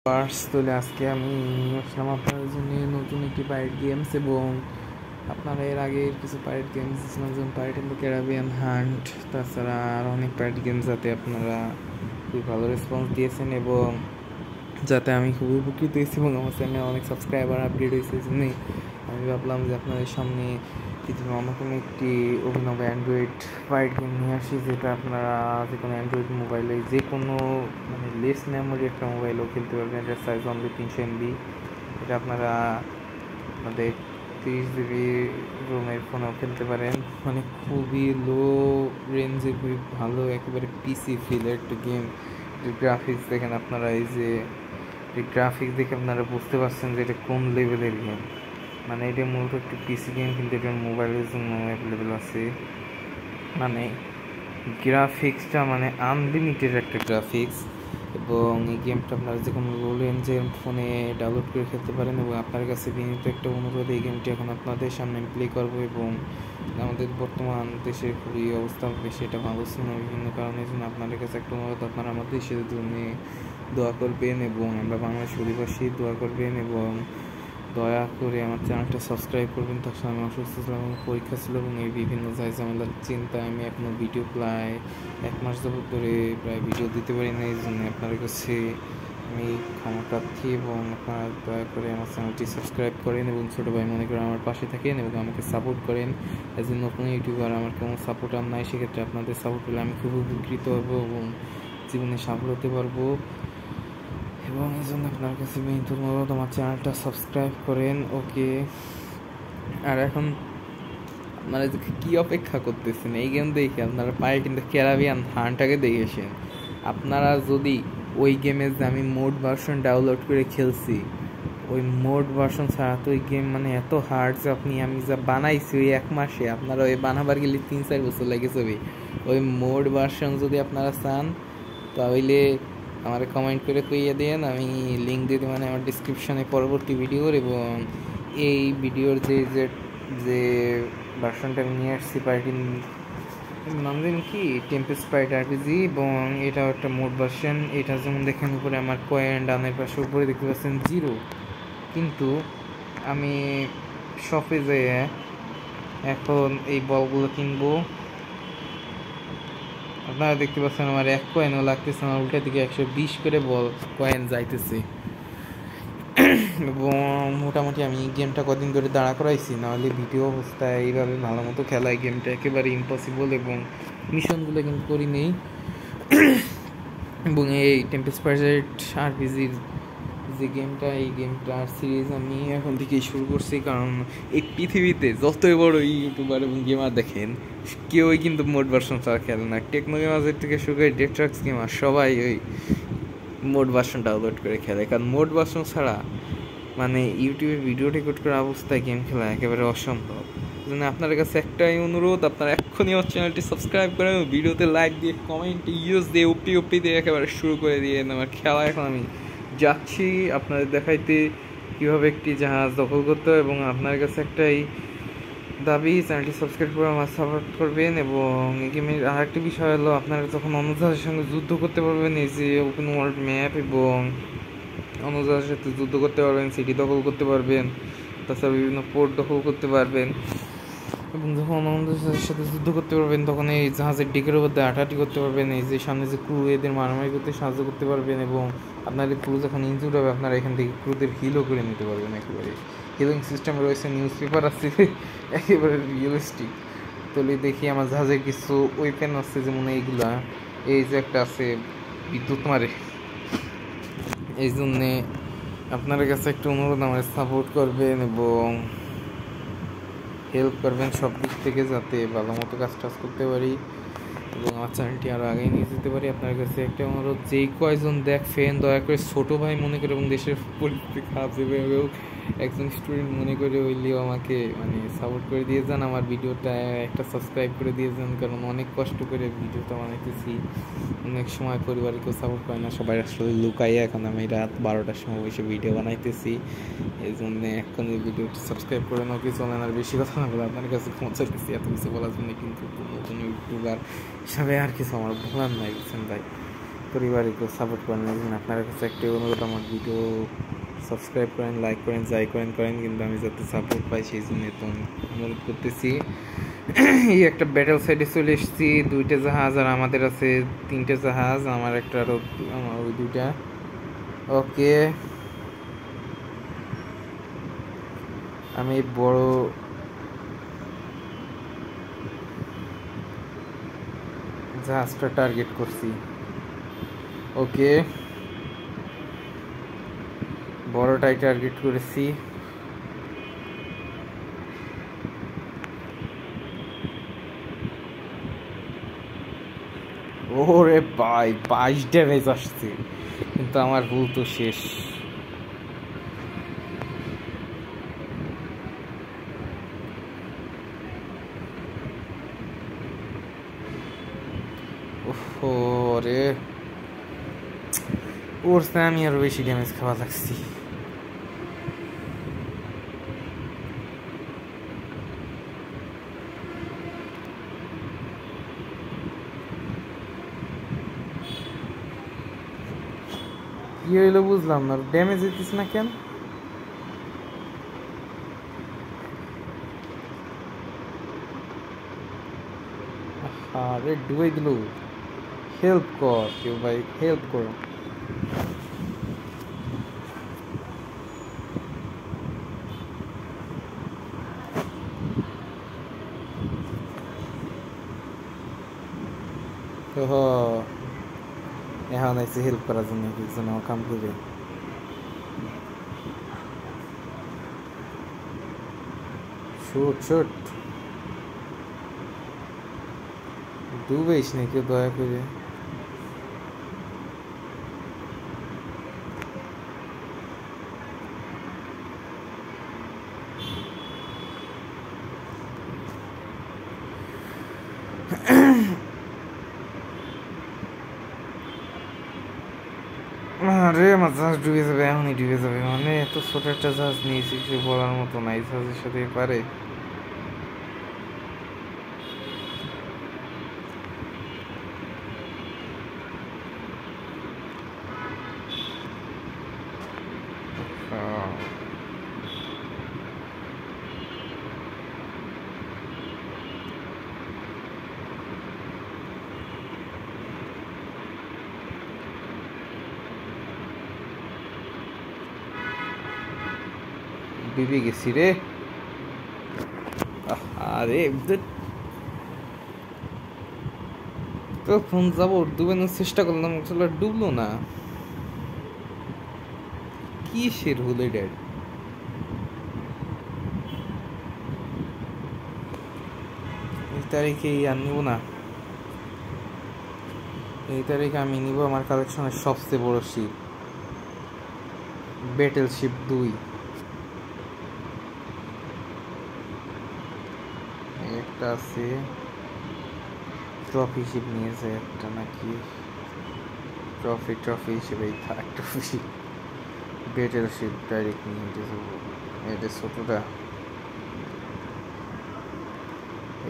তাহলে আজকে আমি আসলাম আপনাদের জন্য নতুন একটি পাইরেট গেমস, এবং আপনারা এর আগে কিছু পাইরেট গেমস দিয়েছিলাম, যেমন pirate in the Caribbean hunt, তাছাড়া আরও অনেক পাইরেট গেমস, যাতে আপনারা খুবই ভালো রেসপন্স দিয়েছেন এবং যাতে আমি খুবই উপকৃত হয়েছি এবং আমার চ্যানেলে অনেক সাবস্ক্রাইবার আপডেট হয়েছে। এই জন্যই আমি ভাবলাম যে আপনাদের সামনে পৃথিবীর অন্যতম একটি অভিনব অ্যান্ড্রয়েড পাইরেট গেম নিয়ে আসি, যেটা আপনারা যে কোনো অ্যান্ড্রয়েড মোবাইলে যে কোনো লেস মেমোরি একটা মোবাইলেও খেলতে পারবেন। এটার সাইজ অনলি 300 MB। এটা আপনারা আপনাদের 30 GB রোমের ফোনেও খেলতে পারেন। খুবই লো রেঞ্জে খুবই ভালো, একেবারে পিসি ফিলের একটা গেম। গ্রাফিক্স দেখেন আপনারা, এই যে গ্রাফিক্স দেখে আপনারা বুঝতে পারছেন যে এটা কোন লেভেলের গেম। এটা মূলত একটি পিসি গেম, কিন্তু এটা মোবাইলের জন্য অ্যাভেলেবেল আছে। গ্রাফিক্সটা আনলিমিটেড একটা গ্রাফিক্স, এবং এই গেমটা আপনারা যে কোনো লো রেঞ্জের ফোনে ডাউনলোড করে খেলতে পারেন। এবং আপনার কাছে বিনীত একটা অনুরোধ, এই গেমটি এখন আপনাদের সামনে প্লে করবো, এবং আমাদের বর্তমান দেশের খুবই অবস্থা বেশি এটা ভালো ছিল না বিভিন্ন কারণের জন্য। আপনাদের কাছে একটা অনুরোধ, আপনারা আমাদের দেশের জন্য দোয়া করবেন, এবং আমরা বাংলাদেশ অধিবাসী দোয়া করবেন, এবং দয়া করে আমার চ্যানেলটা সাবস্ক্রাইব করবেন। তার সঙ্গে আমি অসুস্থ ছিলাম এবং পরীক্ষা ছিল, এবং এই বিভিন্ন ঝামেলার চিন্তায় আমি এখনও ভিডিও প্রায় 1 মাস যাবত ধরে ভিডিও দিতে পারি না। এই জন্য আপনাদের কাছে আমি ক্ষমা প্রার্থী, এবং আপনারা দয়া করে আমার চ্যানেলটি সাবস্ক্রাইব করেন এবং ছোটো ভাই মনে করে আমার পাশে থাকেন এবং আমাকে সাপোর্ট করেন। এজ এ নতুন ইউটিউবার আমার কোনো সাপোর্ট আর নাই, সেক্ষেত্রে আপনাদের সাপোর্ট পেলে আমি খুব উপকৃত হব এবং জীবনে সফল হতে পারবো। এবং এই জন্য আপনার কাছে বিনীত অনুরোধ, আমার চ্যানেলটা সাবস্ক্রাইব করেন। ওকে, আর এখন আপনারা কী অপেক্ষা করতেছেন? এই গেম দেখে আপনারা পাইরেট ইন দ্য ক্যারিবিয়ান হান্টটাকে দেখেছেন। আপনারা যদি ওই গেমের যে আমি মোড ভার্সন ডাউনলোড করে খেলছি, ওই মোড ভার্সন ছাড়া তো ওই গেম এত হার্ড যে আমি যা বানাইছি ওই 1 মাসে, আপনারা ওই বানাবার গেলে 3-4 বছর লেগে যাবে। ওই মোড ভার্সন যদি আপনারা চান তাহলে আমার কমেন্ট করে কইয়ে দেন, আমি লিঙ্ক দিয়ে দেবো আমার ডিসক্রিপশানে পরবর্তী ভিডিওর। এবং এই ভিডিওর যে যে যে ভার্সনটা আমি নিয়ে আসছি পাইরেট নাম দিন কি টেম্পেস্ট পাইরেট RPG, এবং এটা একটা মোড ভার্সন। এটা যেমন দেখেন উপরে আমার কয়েন ডানের পাশে উপরে দেখতে পাচ্ছেন 0, কিন্তু আমি শপে যেয়ে এখন এই বলগুলো কিনবো। আপনারা দেখতে পাচ্ছেন আমার 1 কয়েনও লাগতেছে, আমার উল্টা দিকে 120 করে কয়েন যাইতেছে। এবং মোটামুটি আমি গেমটা কদিন ধরে দাঁড়া করাইছি, নাহলে ভিডিও অবস্থায় এইভাবে ভালো মতো খেলায় গেমটা একেবারে ইম্পসিবল, এবং মিশনগুলো কিন্তু করি নেই। এবং এই টেম্পেস্ট পাইরেট RPGর যে গেমটা, এই গেমটার সিরিজ আমি এখন থেকেই শুরু করছি, কারণ এই পৃথিবীতে যতই বড় ইউটিউবার এবং গেমার দেখেন, কেউই কিন্তু মোড ভার্সন ছাড়া খেলে না। টেকনো গেমার্সের থেকে শুরু করে ডেট্রাক্স গেমার সবাই ওই মোড ভার্সন ডাউনলোড করে খেলে, কারণ মোড ভার্সন ছাড়া ইউটিউবে ভিডিও রেকর্ড করা অবস্থায় গেম খেলা একেবারে অসম্ভব। জন্য আপনাদের কাছে একটাই অনুরোধ, আপনারা এক্ষুনি আমার চ্যানেলটি সাবস্ক্রাইব করেন, ভিডিওতে লাইক দিয়ে কমেন্ট ইউজ দিয়ে ওপি দিয়ে একেবারে শুরু করে দিয়ে আমার খেলা। এখন আমি যাচ্ছি আপনাদের দেখাইতে কীভাবে একটি জাহাজ দখল করতে হয়, এবং আপনার কাছে একটাই দাবি, চ্যানেলটি সাবস্ক্রাইব করে আমার সাপোর্ট করবেন। এবং এই গেমের আর একটি বিষয় হলো, আপনারা যখন অন্য জাহাজের সঙ্গে যুদ্ধ করতে পারবেন, এই যে ওপেন ওয়ার্ল্ড ম্যাপ, এবং অন্য জাহাজের সাথে যুদ্ধ করতে পারবেন, সিটি দখল করতে পারবেন, তাছাড়া বিভিন্ন পোর্ট দখল করতে পারবেন। এবং যখন অন্য জাহাজের সাথে যুদ্ধ করতে পারবেন, তখন এই জাহাজের ডিকের উপর দিয়ে হাঁটাহাঁটি করতে পারবেন, এই যে সামনে যে ক্রু, এদের মারামারি করতে সাহায্য করতে পারবেন। এবং আপনাদের ক্রু যখন ইনজুর হবে, আপনারা এখান থেকে ক্রুদের হিলও করে নিতে পারবেন। একেবারে হিলিং সিস্টেম রয়েছে, নিউজ পেপার আছে, একেবারে রিয়েলিস্টিক। তাহলে দেখি আমার জাহাজের কিছু ওয়েপেন আছে, যেমন এইগুলা, এই যে একটা আছে বিদ্যুৎ মারে। এই জন্যে আপনাদের কাছে একটা অনুরোধ, আমার সাপোর্ট করবেন এবং হেল্প করবেন সব দিক থেকে, যাতে ভালো মতো কাজ করতে পারি এবং আমার চ্যানেলটি আরও আগে নিয়ে যেতে পারি। আপনার কাছে একটা অনুরোধ, যেই কয়জন দেখেন দয়া করে ছোটো ভাই মনে করে, এবং দেশের পরিস্থিতি খারাপ যেভাবে একজন স্টুডেন্ট মনে করে হইলেও আমাকে সাপোর্ট করে দিয়ে যান। আমার ভিডিওটা একটা সাবস্ক্রাইব করে দিয়ে যান, কারণ অনেক কষ্ট করে ভিডিওটা বানাইতেছি। অনেক সময় পরিবারে কেউ সাপোর্ট করে না, সবাই আসলে লুকাইয়ে। এখন আমি রাত 12টার সময় বসে ভিডিও বানাইতেছি, এই জন্যে এখন এই ভিডিওটি সাবস্ক্রাইব করে নাও। কিছু আর বেশি কথা না বলে আপনার কাছে ক্ষমা চাইতেছি এত কিছু বলার জন্য, কিন্তু নতুন ইউটিউবার হিসাবে আর কিছু আমার বলার নাই, বুঝছেন ভাই। পরিবারকেও সাপোর্ট করেন। একদিন আপনার কাছে একটি অনুরোধ, আমার ভিডিও সাবস্ক্রাইব করেন, লাইক করেন, যাই করেন, কিন্তু আমি যাতে সাপোর্ট পাই সেই জন্য তো অনুরোধ করতেছি। এই একটা ব্যাটেল সাইডে চলে এসেছি, 2টা জাহাজ আর আমাদের আছে 3টে জাহাজ, আমার একটা আরও আমার ওই 2টা। ওকে, আমি বড় জাহাজটা টার্গেট করছি। ওকে, বড়টাই টার্গেট করেছি। ওরে ভাই, 22 ড্যামেজ আসছে, কিন্তু আমার ভুল তো শেষ। ওরে, ওর সে আমি আরো বেশি ড্যামেজ খাওয়া লাগছি। কি হইলো বুঝলাম না, ড্যামেজ দিতিস না কেন? আরে ডুবে দিল। হেল্প কর কেউ ভাই, হেল্প করো। এখন আইসি হেল্প করার জন্য, কিছু না কাম করে। শুট শুট, ডুবেইস না কেউ দয়া করে। আরে আমার জাহাজ ডুবে যাবে, এখনই ডুবে যাবে। মানে এত ছোট একটা জাহাজ নিয়েছি, কিছু বলার মতো নাই। জাহাজের সাথে পারে। ডুবে গেছি রে। আরে তো ফোন যাবো, ডুবানোর চেষ্টা করলাম, আসলে ডুবলো না। কি শের হলো ড্যাড। এই তারিখে আর নিব না, এই তারিখে আমি নিব আমার কালেকশনের সবচেয়ে বড় শিপ, ব্যাটেল শিপ 2। একটা আছে, ট্রফি শিপ নিয়েছে একটা নাকি, ট্রফি হিসেবেই থাক। ট্রফি ব্যাটেল শিপ ডাইরেক্ট নিয়ে যেতে, এটা ছোটটা,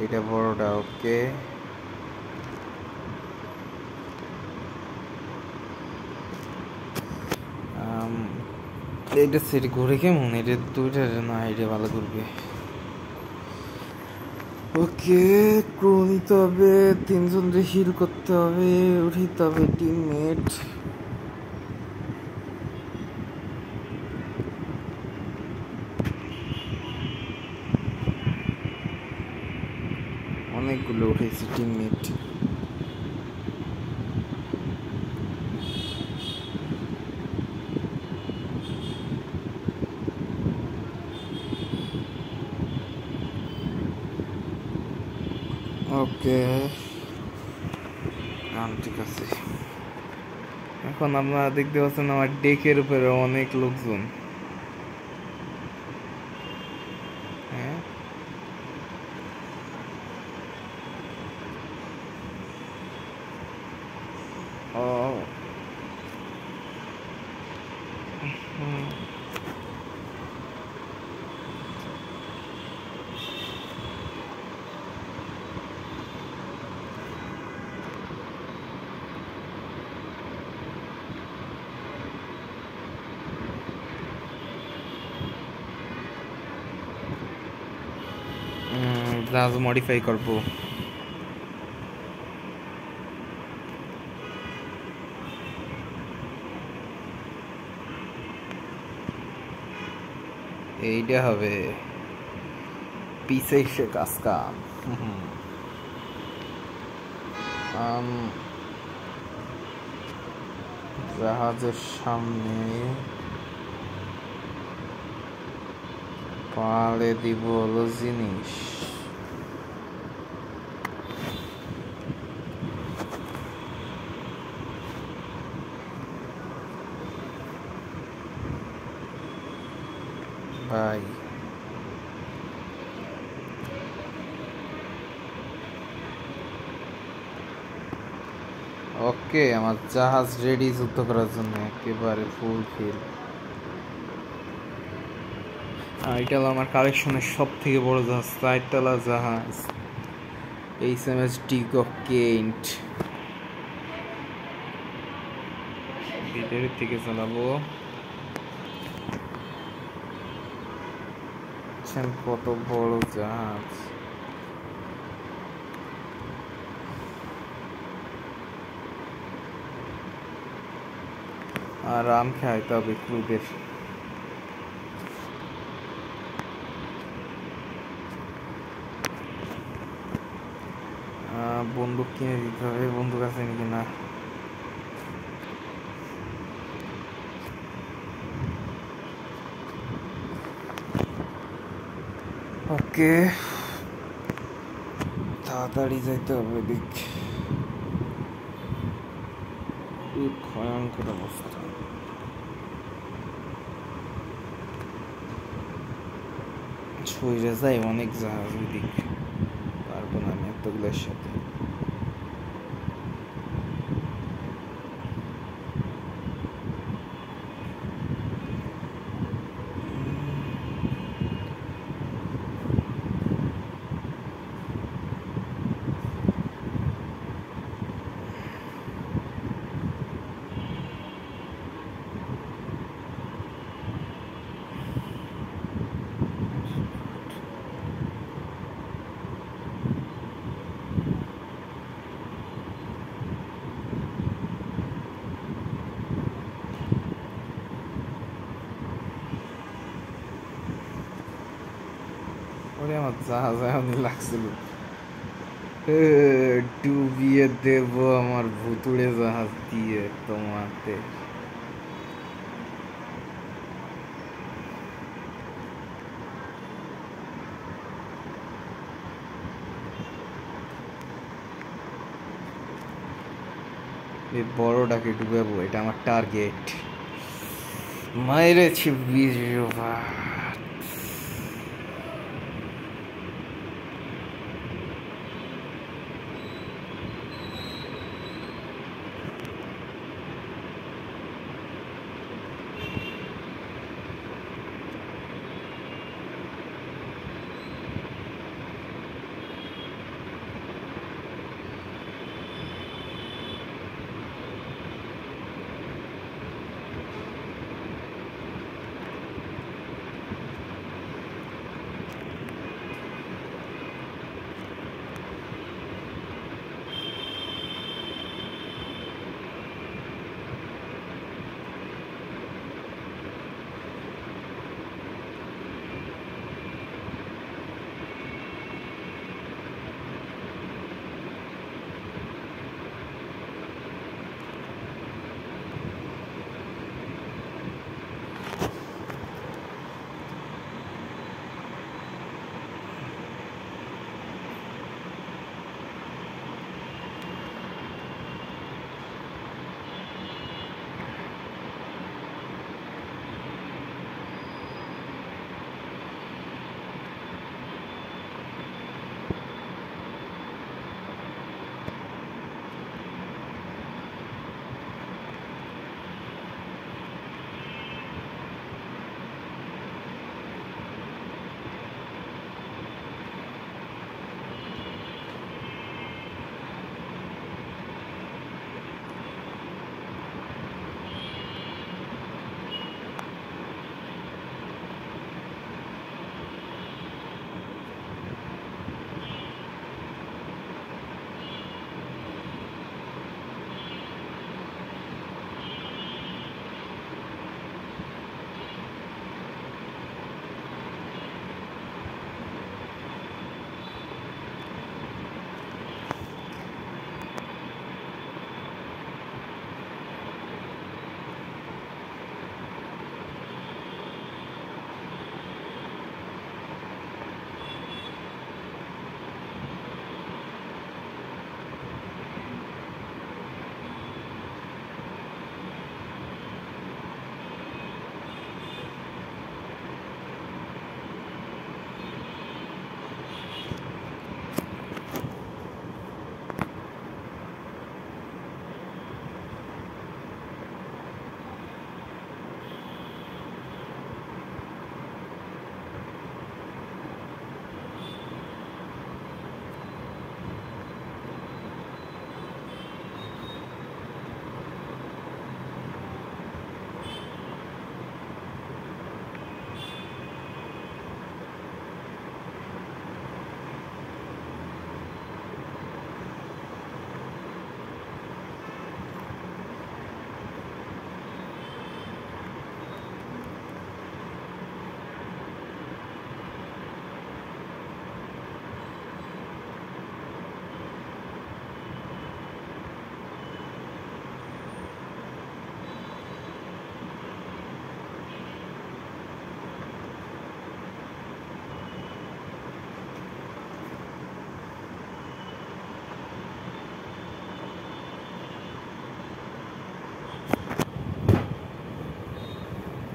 এটা বড়টা। ওকে, এটা সেট ঘুরে কেমন, এটা 2টা না, এটা ভালো ঘুরবে। ওকে, ক্রু নিতে হবে, 3জনকে হিল করতে হবে, উঠিতে হবে টিমমেট। অনেকগুলো উঠেছি টিমমেট। ওকে, ঠিক আছে। এখন আপনারা দেখতে পাচ্ছেন আমার ডেকের উপরে অনেক লোকজন। হ্যাঁ, ও জাহাজ মডিফাই করব। এইটা হবে পিছে এসে কাজ কাম। জাহাজের সামনে পালে দিব হলো জিনিস। ভাই ওকে, আমার জাহাজ রেডি যুদ্ধ করার জন্য, একেবারে ফুলফিল। এটা হলো আমার কালেকশনের সব থেকে বড় জাহাজ, 4 তলা জাহাজ HMS ডিক অফ কেন্ট। ভিতরের থেকে চালাবো। কত বড় জাহাজ! আরাম খাইতে হবে ক্রুদের। বন্দুক কিনে দিতে হবে, বন্দুক আছে নাকি না। ওকে, তাড়াতাড়ি যাইতে হবে। দিক ভয়ঙ্কর অবস্থা। ছুঁড়ে যায় অনেক জাহাজ ওই দিক, পারবো না আমি এতগুলোর সাথে। ওরে আমার জাহাজ এমনই লাগছিল, ডুবিয়ে দেব আমার ভুতুড়ে জাহাজ দিয়ে তোমাতে। এই বড়টাকে ডুবাবো, এটা আমার টার্গেট। মাইরেছি বিজোভা।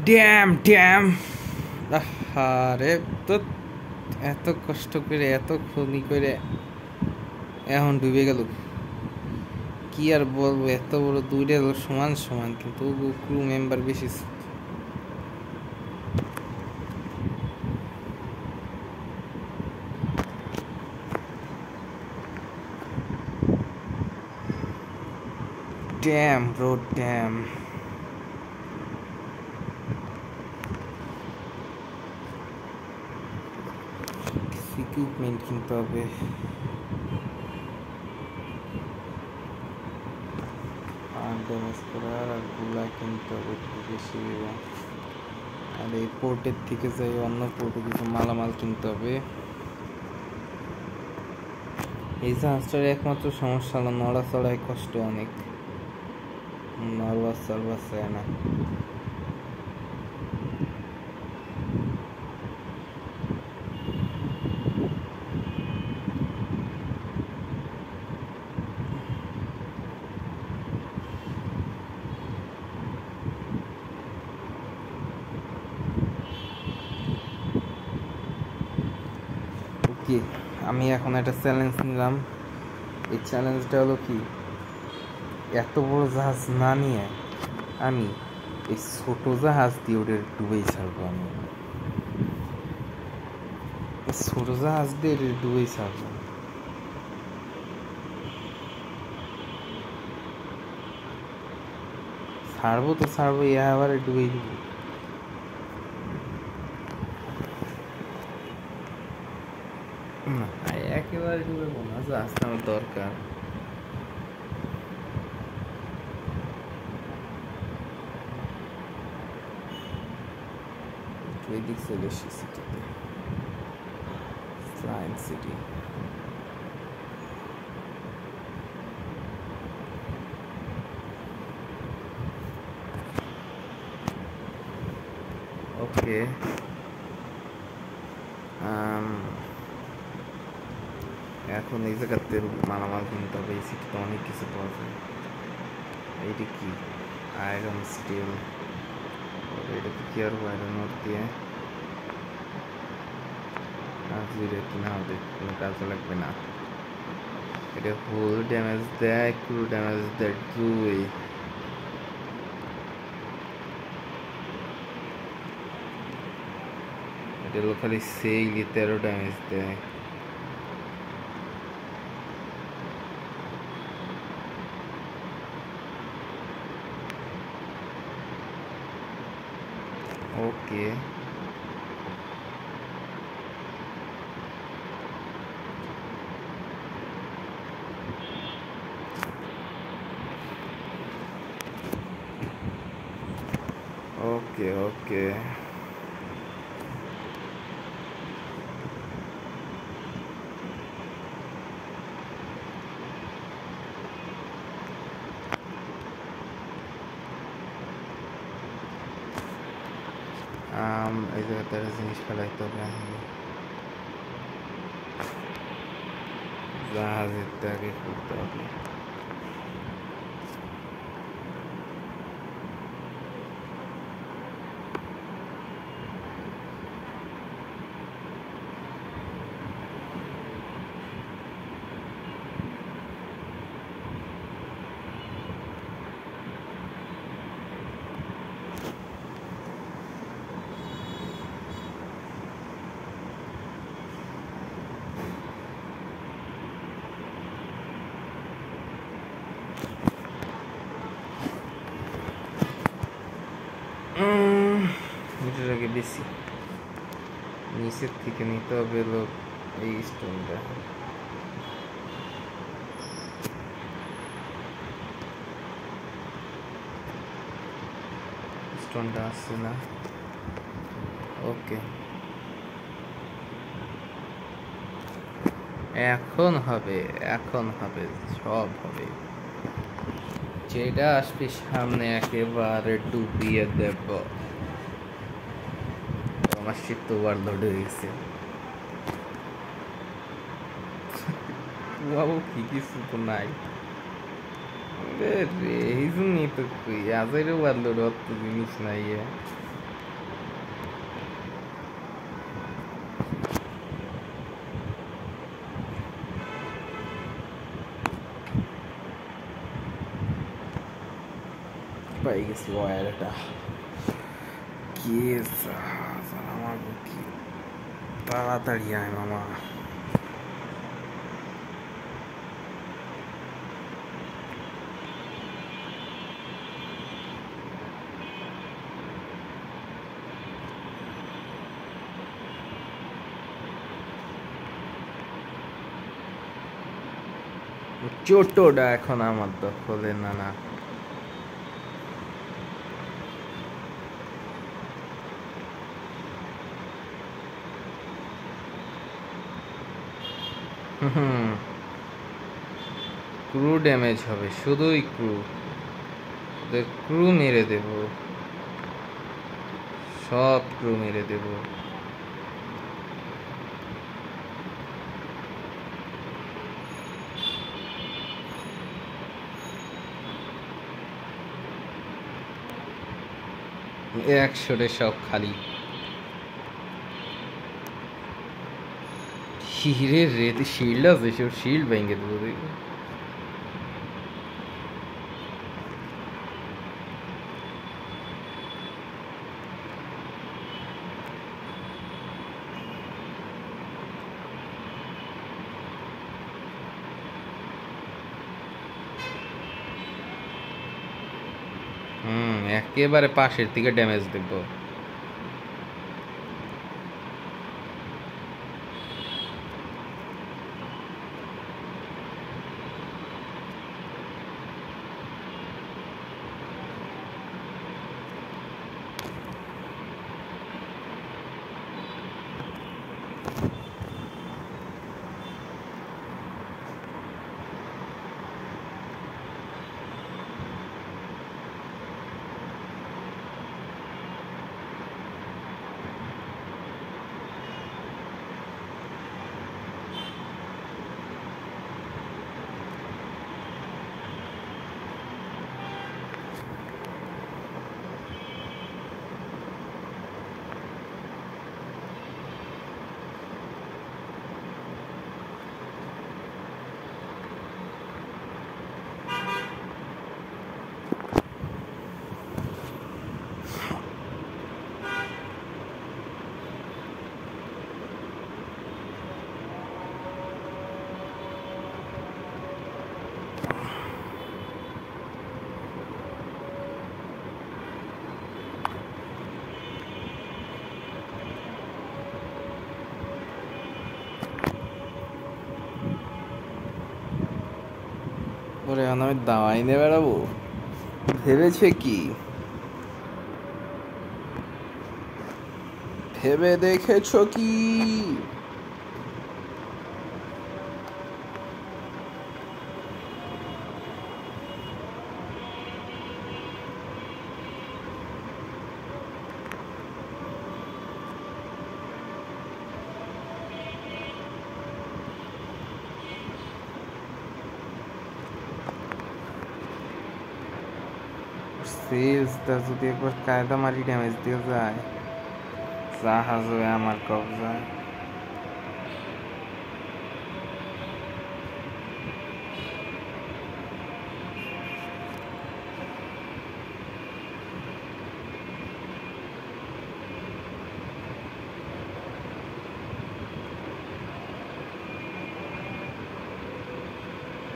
ড্যাম ড্যাম আরে তো এত কষ্ট করে এত খনি করে এখন ডুবে গেল কি আর বলবো এত বড় দুইটা সমান সমান কিন্তু ক্রু মেম্বার বেশি ড্যাম ব্রো ড্যাম ইকুইপমেন্ট কিনতে হবে আর ড্যামেজ করার আর গুলা কিনতে হবে একটু বেশি আর এই পোর্টের থেকে যাই অন্য পোর্টে কিছু মালামাল কিনতে হবে এই জাহাজটার একমাত্র সমস্যা হলো নড়াচড়ায় কষ্ট অনেক নার্ভাস সার্ভাস হয় না কি আমি এখন একটা চ্যালেঞ্জ নিলাম এই চ্যালেঞ্জটা হলো কি এত বড় জাহাজ না নিয়ে আমি এই ছোট জাহাজ দিয়ে ওদের ডুবেই ছাড়বো আমি ছোট জাহাজ দিয়ে ওদের ডুবেই ছাড়বো ছাড়বো তো ছাড়বো ইয়া আবার ডুবেই দিব একেবারে ডুবে না জাহাজ আমার দরকার এদিক চলে এসেছি সিটিতে ফ্লাইং সিটি ওকে এখন এই জায়গাতে মালামাল কিনতে হবে এই সিটিতে অনেক কিছু পাওয়া যায় এইটা কি আয়রন স্টিল এটা কি আর আয়রন ওর দিয়ে এটা কিনা হবে কোনো কাজে লাগবে না এটা ফুল ড্যামেজ দেয় ক্রু ড্যামেজ দেয় 2 এটা হলো খালি সেইলি 13 ড্যামেজ দেয় ওকে ওকে ওকে এই জায়গাতে একটা জিনিস ফেলাইতে হবে জাহাজের আগে করতে হবে এটার আগে বেশি নিচের থেকে নিতে হবে লোক এই স্টোনটা স্টোনটা আসছে না ওকে এখন হবে সব হবে যেটা আসবে সামনে একেবারে ডুবিয়ে দেব আমার শিপ তো ওভারলোড হয়ে গেছে বাবু কি কিছু তো নাই এই জন্যই তো আজের ওভারলোড অত জিনিস নাই পাই গেছি ওয়ারটা কি আমার কি তাড়াতাড়ি আয় মামা ছোটটা এখন আমার দখলে না না ক্রু ড্যামেজ হবে শুধুই ক্রু মেরে দেব সব ক্রু মেরে দেব একশোটে সব খালি হিরে রেতে শিল্ড আছে সব শিল্ড ভেঙে দেবো দেখবো একেবারে পাশের থেকে ড্যামেজ দেখবো ওরে এখন আমি দাওয়াই নিয়ে বেড়াবো ভেবেছে কি ভেবে দেখেছো কি সেলসটা যদি একবার কায়দা মারি ড্যামেজ দিয়ে যায় জাহাজ হয়ে আমার কবজায়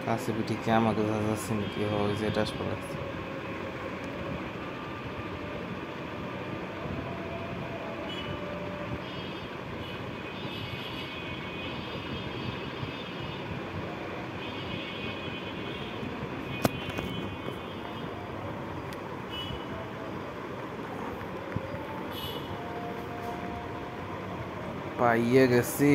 কাছে পিঠে কি আমাকে যাচ্ছে নাকি হয় যেটা আসলে পাইয়ে গেছি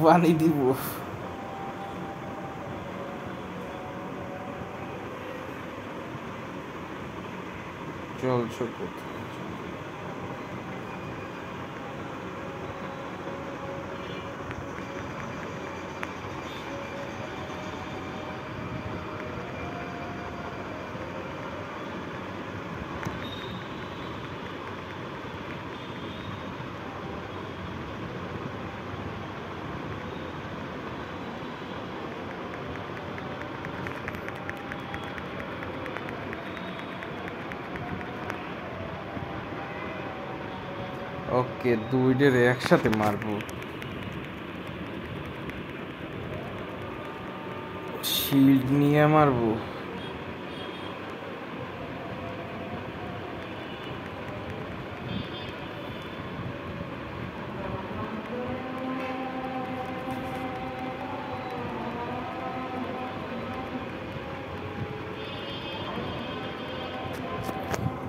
পানি দিব চলছো কোথায়? ওকে, দুইটার একসাথে মারবো। শিল্ড নিয়ে মারবো।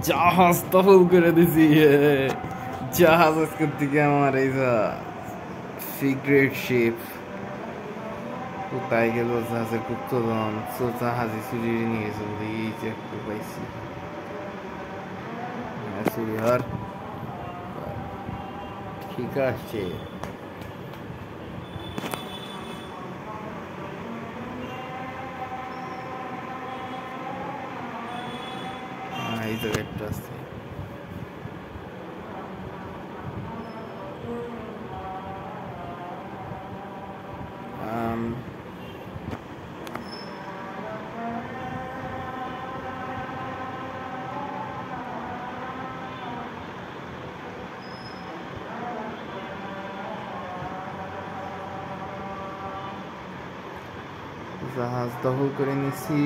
জাহাজ দখল করে দিছি। জাহাজ আজকের দিকে আমার এই যা সিক্রেট শিপ কোথায় গেল? জাহাজের গুপ্তধন জাহাজে চুরি নিয়ে চলি। এই যে একটু পাইছি চুরি হওয়ার ঠিক আছে। এই জায়গায় একটা আছে। জাহাজ দখল করে নিছি।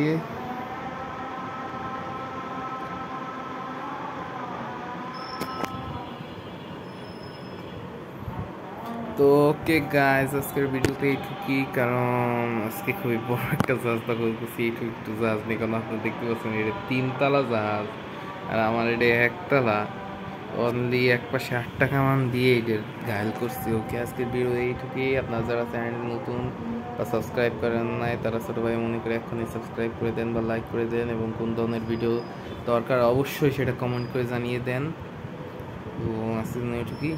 তো ওকে গাইস, আজকের ভিডিওতে এইটুকুই, কারণ আজকে খুবই বড় একটা জাহাজ দখল করছি। এইটুকু একটু জাহাজ নিয়ে, কারণ আপনারা দেখতে পাচ্ছেন এটা 3 তলা জাহাজ আর আমার এটা 1 তলা। অনলি এক পাশে 8 কামান দিয়ে এটার ঘায়ল করছি। ওকে, আজকের ভিডিও এইটুকুই। আপনারা যারা চ্যানেল নতুন বা সাবস্ক্রাইব করেন নাই তারা ছোট ভাই মনে করে এখনই সাবস্ক্রাইব করে দেন বা লাইক করে দেন, এবং কোন ধরনের ভিডিও দরকার অবশ্যই সেটা কমেন্ট করে জানিয়ে দেন। তো আজকের এইটুকুই,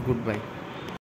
গুড বাই।